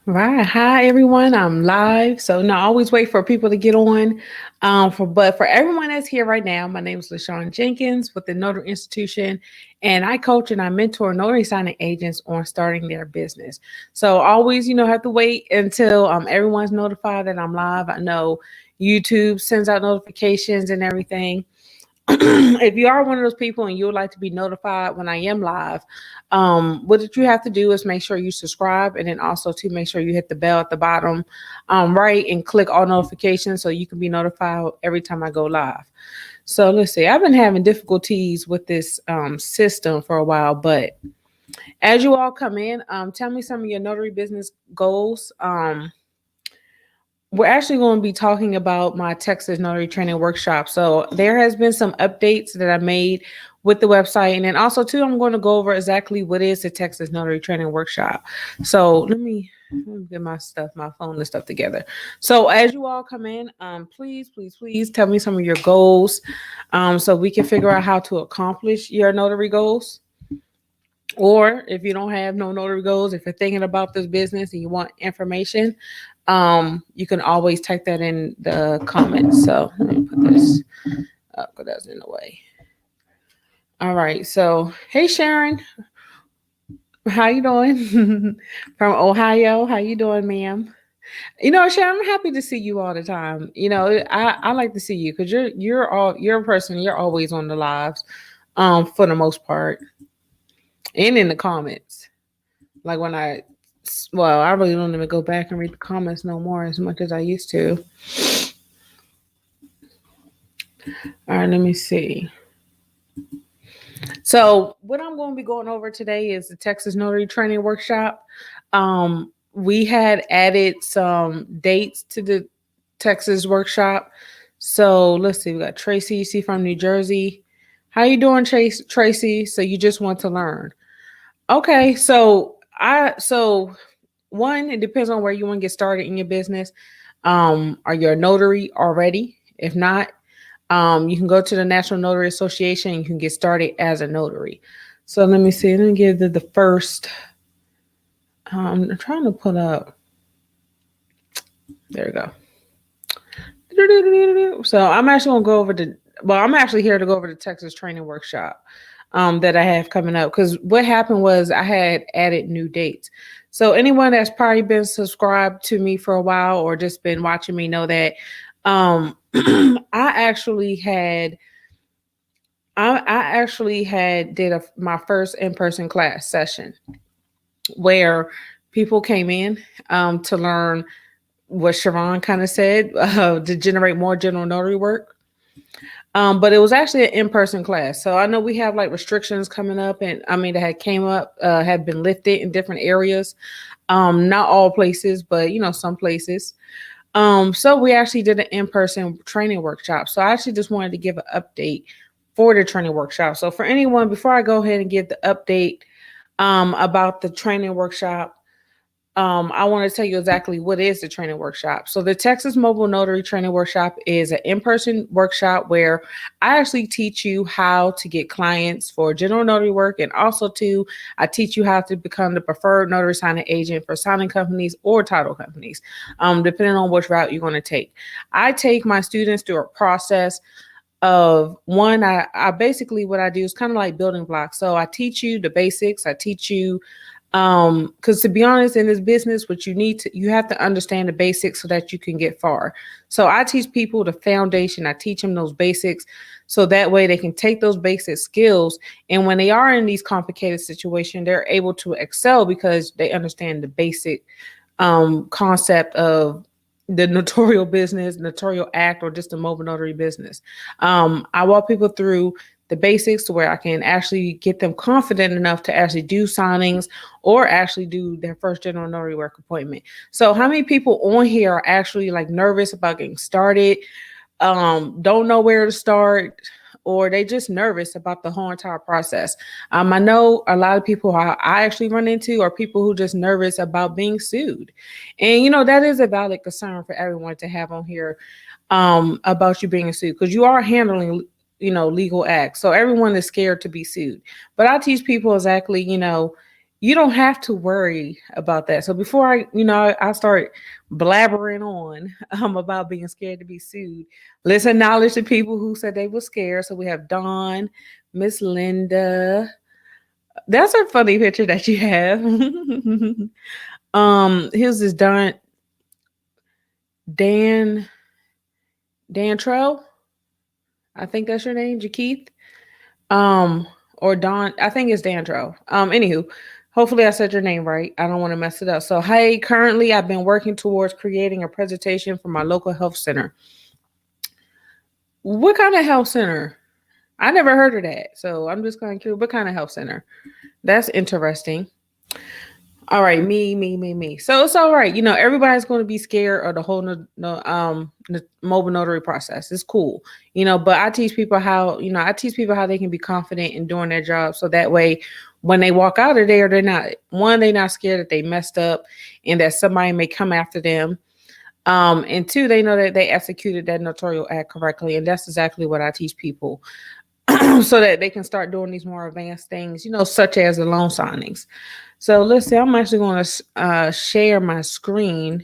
Right. Hi, everyone. I'm live. So no, always wait for people to get on. But for everyone that's here right now, my name is LaShawn Jenkins with the Notary Institution, and I coach and I mentor notary signing agents on starting their business. So always, have to wait until everyone's notified that I'm live. I know YouTube sends out notifications and everything. If you are one of those people and you would like to be notified when I am live, what you have to do is make sure you subscribe, and then also to make sure you hit the bell at the bottom right and click all notifications so you can be notified every time I go live. So let's see, I've been having difficulties with this system for a while, but as you all come in, tell me some of your notary business goals. We're actually going to be talking about my Texas Notary Training Workshop. So there has been some updates that I made with the website, and then also too, I'm going to go over exactly what is the Texas Notary Training Workshop. So let me get my stuff, my phone and stuff together. So as you all come in, please tell me some of your goals, so we can figure out how to accomplish your notary goals. Or if you don't have no notary goals, if you're thinking about this business and you want information, you can always type that in the comments. So let me put this up because that's in the way. All right. So hey Sharon, how you doing? From Ohio. How you doing, ma'am? Sharon, I'm happy to see you all the time. I like to see you because you're a person, you're always on the lives, for the most part. And in the comments. Like I really don't even go back and read the comments no more as much as I used to. All right, let me see. So, what I'm going to be going over today is the Texas Notary Training Workshop. We had added some dates to the Texas workshop. So, let's see. We got Tracy, see from New Jersey. How you doing, Tracy? So, you just want to learn. Okay, so one, it depends on where you want to get started in your business. Are you a notary already? If not, you can go to the National Notary Association and you can get started as a notary. So let me see. Let me give the first. I'm trying to pull up. There we go. So I'm actually going to go over I'm actually here to go over the Texas Training Workshop that I have coming up. Because what happened was I had added new dates. So anyone that's probably been subscribed to me for a while or just been watching me know that I actually had did my first in-person class session where people came in to learn what Sharon kind of said, to generate more general notary work. But it was actually an in-person class. So I know we have like restrictions coming up, and I mean, that had came up, have been lifted in different areas. Not all places, but some places. So we actually did an in-person training workshop. So I actually just wanted to give an update for the training workshop. So for anyone, before I go ahead and give the update about the training workshop, I want to tell you exactly what is the training workshop. So the Texas Mobile Notary Training Workshop is an in-person workshop where I actually teach you how to get clients for general notary work, and also I teach you how to become the preferred notary signing agent for signing companies or title companies, depending on which route you're going to take. I take my students through a process of one. I basically, what I do is kind of like building blocks. So I teach you the basics. I teach you because to be honest, in this business, what you have to understand the basics so that you can get far. So I teach people the foundation. I teach them those basics so that way they can take those basic skills, and when they are in these complicated situations, they're able to excel because they understand the basic concept of the notarial business, notarial act, or just the mobile notary business. I walk people through the basics to where I can actually get them confident enough to actually do signings or actually do their first general notary work appointment. So how many people on here are actually like nervous about getting started, don't know where to start, or they just nervous about the whole entire process? I know a lot of people I actually run into are people who just nervous about being sued. And, that is a valid concern for everyone to have on here, about you being sued, because you are handling legal acts. So everyone is scared to be sued. But I teach people exactly, you don't have to worry about that. So before I start blabbering on about being scared to be sued, let's acknowledge the people who said they were scared. So we have Dawn, Miss Linda. That's a funny picture that you have. Here's this Dan Dantrell. I think that's your name, Jakeith. Um, or Don. I think it's Dantrell. Anywho, hopefully I said your name right. I don't want to mess it up. So, hey, currently I've been working towards creating a presentation for my local health center. What kind of health center? I never heard of that. So I'm just kind of curious. What kind of health center? That's interesting. All right, me. So it's all right. Everybody's going to be scared of the whole the mobile notary process. It's cool, But I teach people how they can be confident in doing their job, so that way, when they walk out of there, they're not scared that they messed up and that somebody may come after them. And two, they know that they executed that notarial act correctly, and that's exactly what I teach people, so that they can start doing these more advanced things, such as the loan signings. So let's see, I'm actually going to share my screen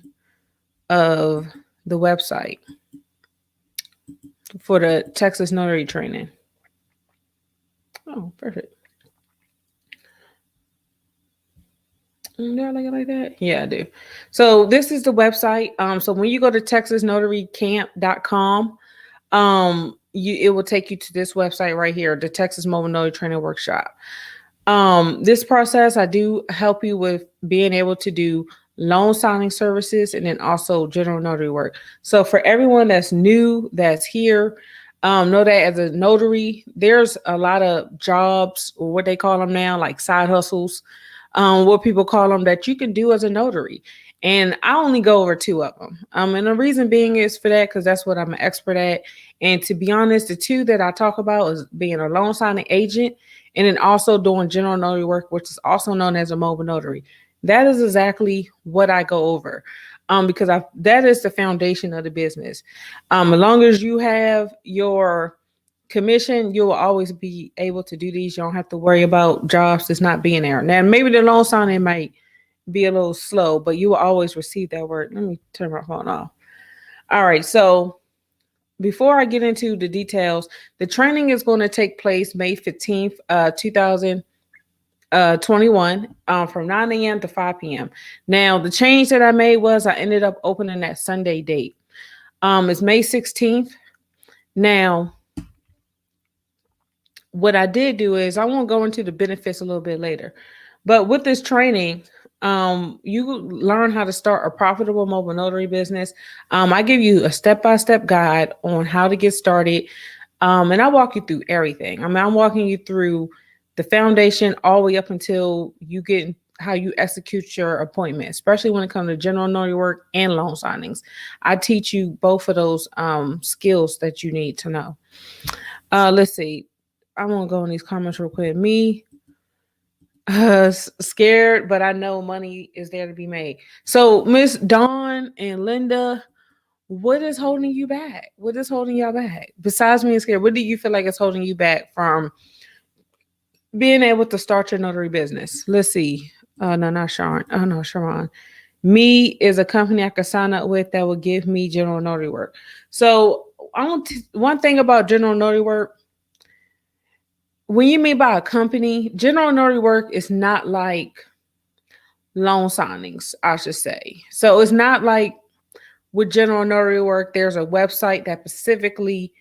of the website for the Texas Notary training. Oh, perfect. Do I like it like that? Yeah, I do. So this is the website. So when you go to texasnotarycamp.com, it will take you to this website right here, the Texas Mobile Notary Training Workshop. This process, I do help you with being able to do loan signing services and then also general notary work. So for everyone that's new, that's here, know that as a notary, there's a lot of jobs, or what they call them now, like side hustles, what people call them, that you can do as a notary. And I only go over two of them. And the reason being is for that, because that's what I'm an expert at. And to be honest, the two that I talk about is being a loan signing agent and then also doing general notary work, which is also known as a mobile notary. That is exactly what I go over, because that is the foundation of the business. As long as you have your commission, you'll always be able to do these. You don't have to worry about jobs that's not being there. Now, maybe the loan signing might be a little slow, but you will always receive that word. Let me turn my phone off. All right, so before I get into the details, the training is going to take place May 15th, 2021, from 9 a.m. to 5 p.m. Now, the change that I made was I ended up opening that Sunday date. It's May 16th. Now, what I did do is, I won't go into the benefits a little bit later, but with this training, you learn how to start a profitable mobile notary business. I give you a step-by-step guide on how to get started. And I walk you through everything. I'm walking you through the foundation all the way up until you get how you execute your appointment, especially when it comes to general notary work and loan signings. I teach you both of those skills that you need to know. Let's see. I'm going to go in these comments real quick. Me, scared, but I know money is there to be made. So Miss Dawn and Linda, what is holding you back? What is holding y'all back? Besides being scared, what do you feel like is holding you back from being able to start your notary business? Let's see. No, not Sharon. Oh no, Sharon. Me is a company I could sign up with that will give me general notary work. So one thing about general notary work, when you mean by a company, general notary work is not like loan signings, I should say. So it's not like with general notary work, there's a website that specifically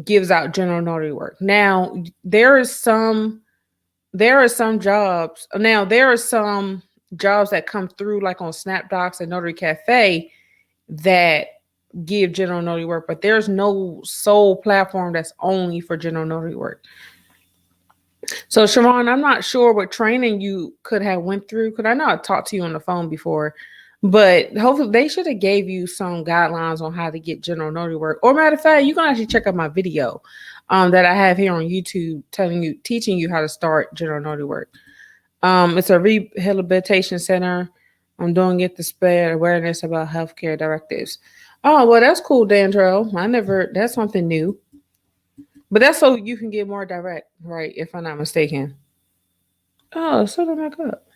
gives out general notary work. Now, there are some jobs. Now, there are some jobs that come through like on SnapDocs and Notary Cafe that give general notary work, but there's no sole platform that's only for general notary work. So Sharon, I'm not sure what training you could have went through, because I know I talked to you on the phone before, but hopefully they should have gave you some guidelines on how to get general notary work. Or matter of fact, you can actually check out my video that I have here on YouTube teaching you how to start general notary work. It's a rehabilitation center. I'm doing it to spread awareness about healthcare directives. Oh, well, that's cool, Dandrell. That's something new. But that's so you can get more direct, right? If I'm not mistaken. Oh, set it back up.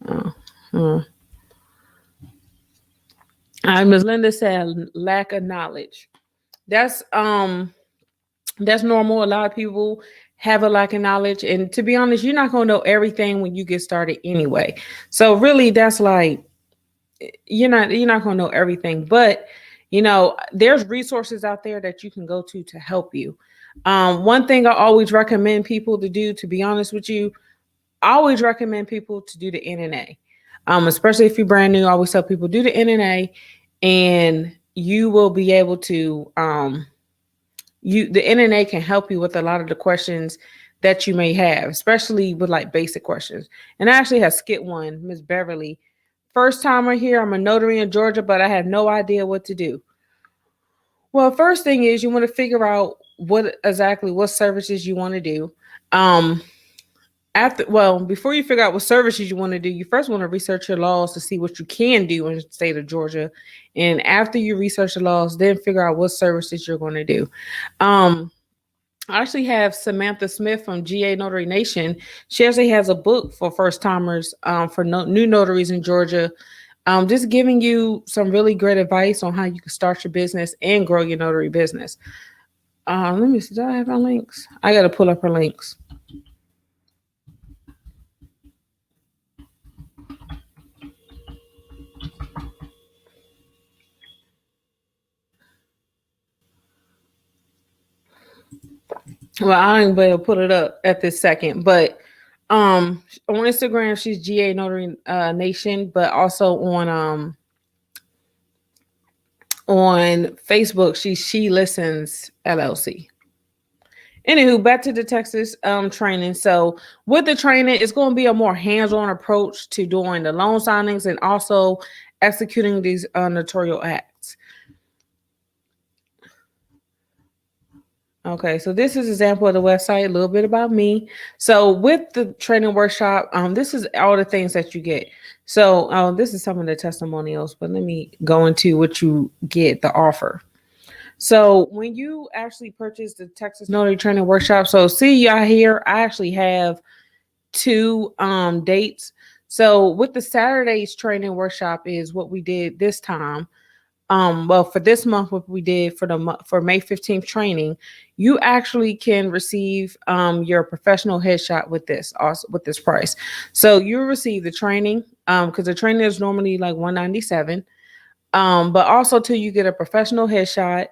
Oh. Hmm. Ms. Linda said lack of knowledge. That's that's normal. A lot of people have a lack of knowledge. And to be honest, you're not gonna know everything when you get started anyway. So really that's like you're not gonna know everything, but there's resources out there that you can go to help you. One thing I always recommend people to do, to be honest with you, I always recommend people to do the NNA. Especially if you're brand new, I always tell people do the NNA, and you will be able to the NNA can help you with a lot of the questions that you may have, especially with like basic questions. And I actually have skipped one, Miss Beverly. First timer here, I'm a notary in Georgia, but I had no idea what to do. Well, first thing is you want to figure out what services you want to do. Um, before you figure out what services you want to do, you first want to research your laws to see what you can do in the state of Georgia. And after you research the laws, then figure out what services you're going to do. I actually have Samantha Smith from GA Notary Nation. She actually has a book for first timers, for new notaries in Georgia, just giving you some really great advice on how you can start your business and grow your notary business. Let me see. Do I have her links? I got to pull up her links. Well, I ain't able to put it up at this second, but on Instagram she's GA Notary Nation, but also on Facebook she's She Listens LLC. Anywho, back to the Texas training. So with the training, it's going to be a more hands-on approach to doing the loan signings and also executing these notarial acts. Okay, so this is an example of the website, a little bit about me. So with the training workshop, this is all the things that you get. So this is some of the testimonials, but let me go into what you get, the offer. So when you actually purchase the Texas Notary Training Workshop, so see y'all here, I actually have two dates. So with the Saturday's training workshop is what we did this time. Well, for this month, what we did for May 15th training, you actually can receive your professional headshot with this price. So you receive the training because the training is normally like $197. But also too, you get a professional headshot.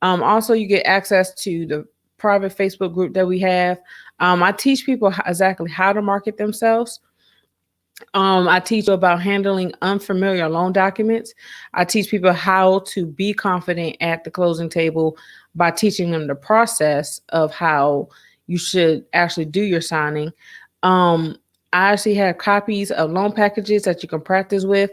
Also, you get access to the private Facebook group that we have. I teach people exactly how to market themselves. I teach you about handling unfamiliar loan documents. I teach people how to be confident at the closing table by teaching them the process of how you should actually do your signing. I actually have copies of loan packages that you can practice with.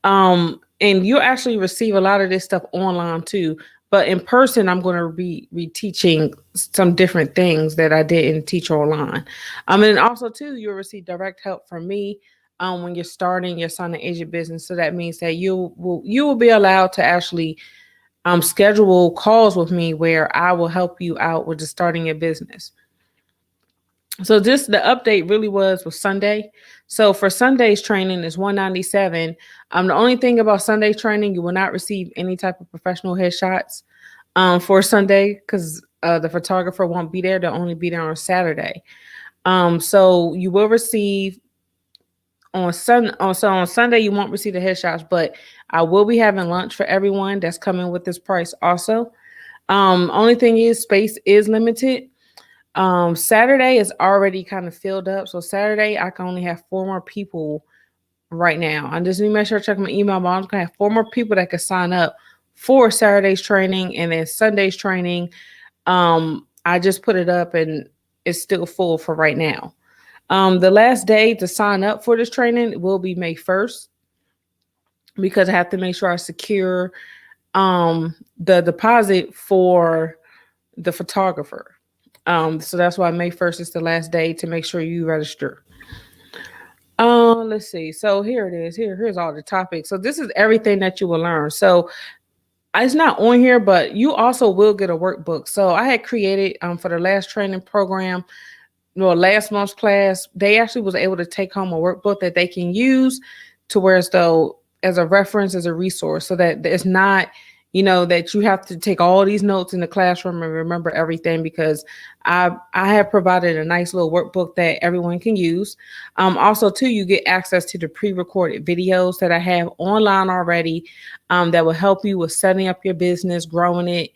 And you actually receive a lot of this stuff online too. But in person, I'm going to be teaching some different things that I didn't teach online. And also too, you'll receive direct help from me when you're starting your signing agent business. So that means that you will be allowed to actually schedule calls with me where I will help you out with just starting your business. So the update really was Sunday. So for Sunday's training is $197. The only thing about Sunday training, you will not receive any type of professional headshots for Sunday because the photographer won't be there. They'll only be there on Saturday. So you will receive on Sunday you won't receive the headshots, but I will be having lunch for everyone that's coming with this price also. Only thing is space is limited. Saturday is already kind of filled up. So Saturday, I can only have 4 more people right now. I just need to make sure I check my email, but I'm going to have 4 more people that can sign up for Saturday's training, and then Sunday's training. I just put it up and it's still full for right now. The last day to sign up for this training will be May 1st because I have to make sure I secure the deposit for the photographer. So that's why May 1st is the last day to make sure you register. Let's see. So here it is. Here's all the topics. So this is everything that you will learn. So it's not on here, but you also will get a workbook. So I had created for the last training program last month's class, they actually was able to take home a workbook that they can use to where as though as a reference, as a resource, so that it's not, that you have to take all these notes in the classroom and remember everything, because I have provided a nice little workbook that everyone can use. Also, too, you get access to the pre-recorded videos that I have online already, that will help you with setting up your business, growing it,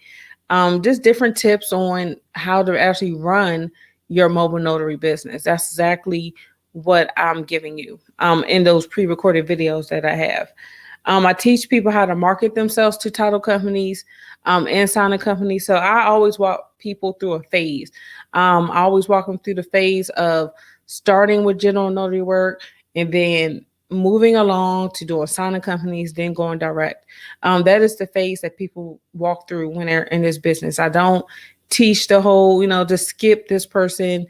just different tips on how to actually run your mobile notary business. That's exactly what I'm giving you in those pre-recorded videos that I have. I teach people how to market themselves to title companies and signing companies. So I always walk people through a phase. I always walk them through the phase of starting with general notary work and then moving along to doing signing companies, then going direct. That is the phase that people walk through when they're in this business. I don't teach the whole, just skip this person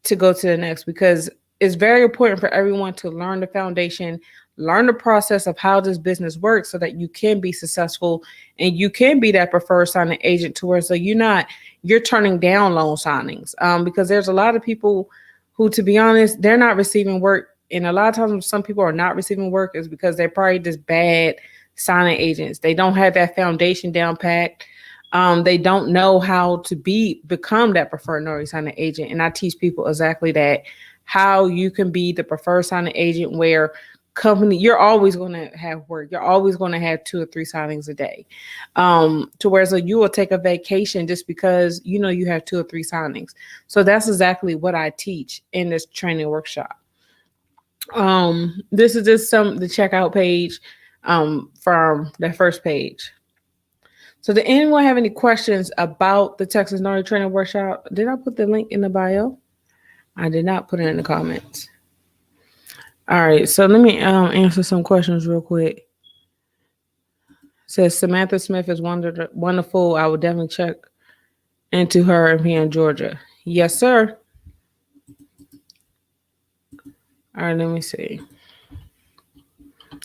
to go to the next, because it's very important for everyone to learn the foundation, learn the process of how this business works, so that you can be successful and you can be that preferred signing agent, to where so you're turning down loan signings, because there's a lot of people who, to be honest, they're not receiving work. And a lot of times some people are not receiving work is because they're probably just bad signing agents. They don't have that foundation down packed. They don't know how to become that preferred notary signing agent. And I teach people exactly that, how you can be the preferred signing agent where you're always going to have work. You're always going to have 2 or 3 signings a day. To where so you will take a vacation just because you have 2 or 3 signings. So that's exactly what I teach in this training workshop. This is just the checkout page from that first page. So did anyone have any questions about the Texas Notary Training Workshop? Did I put the link in the bio? I did not put it in the comments. All right, so let me answer some questions real quick. It says Samantha Smith is wonderful. I will definitely check into her if here in Georgia. Yes, sir. All right, let me see.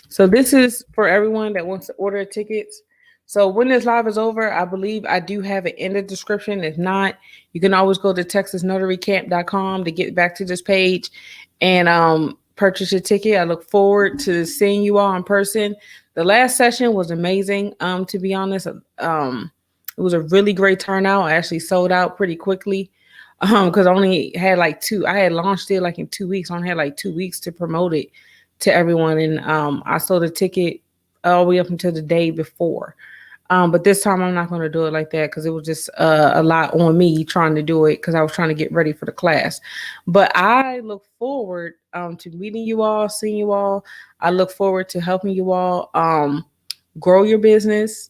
So this is for everyone that wants to order tickets. So when this live is over, I believe I do have it in the description. If not, you can always go to texasnotarycamp.com to get back to this page and purchase your ticket. I look forward to seeing you all in person. The last session was amazing. To be honest, it was a really great turnout. I actually sold out pretty quickly because I only had like 2. I had launched it like in 2 weeks. I only had like 2 weeks to promote it to everyone, and I sold a ticket all the way up until the day before. But this time I'm not going to do it like that, because it was just a lot on me trying to do it, because I was trying to get ready for the class. But I look forward to meeting you all, seeing you all. I look forward to helping you all grow your business,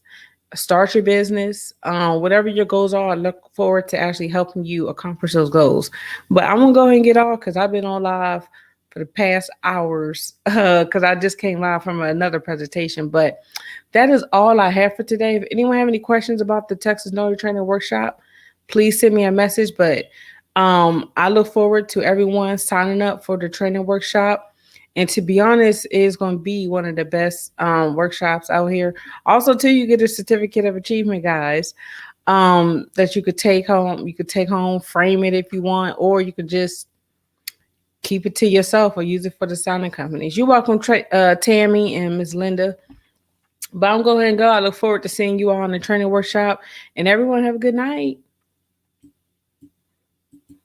start your business, whatever your goals are. I look forward to actually helping you accomplish those goals. But I'm going to go ahead and get off, because I've been on live for the past hours, because I just came live from another presentation. But that is all I have for today. If anyone have any questions about the Texas Notary Training Workshop, please send me a message. But I look forward to everyone signing up for the training workshop. And to be honest, it is going to be one of the best workshops out here. Also, too, you get a certificate of achievement, guys, that you could take home. You could take home, frame it if you want, or you could just keep it to yourself or use it for the signing companies. You're welcome, Tammy and Ms. Linda. But I'm going to go ahead and go. I look forward to seeing you all in the training workshop. And everyone have a good night.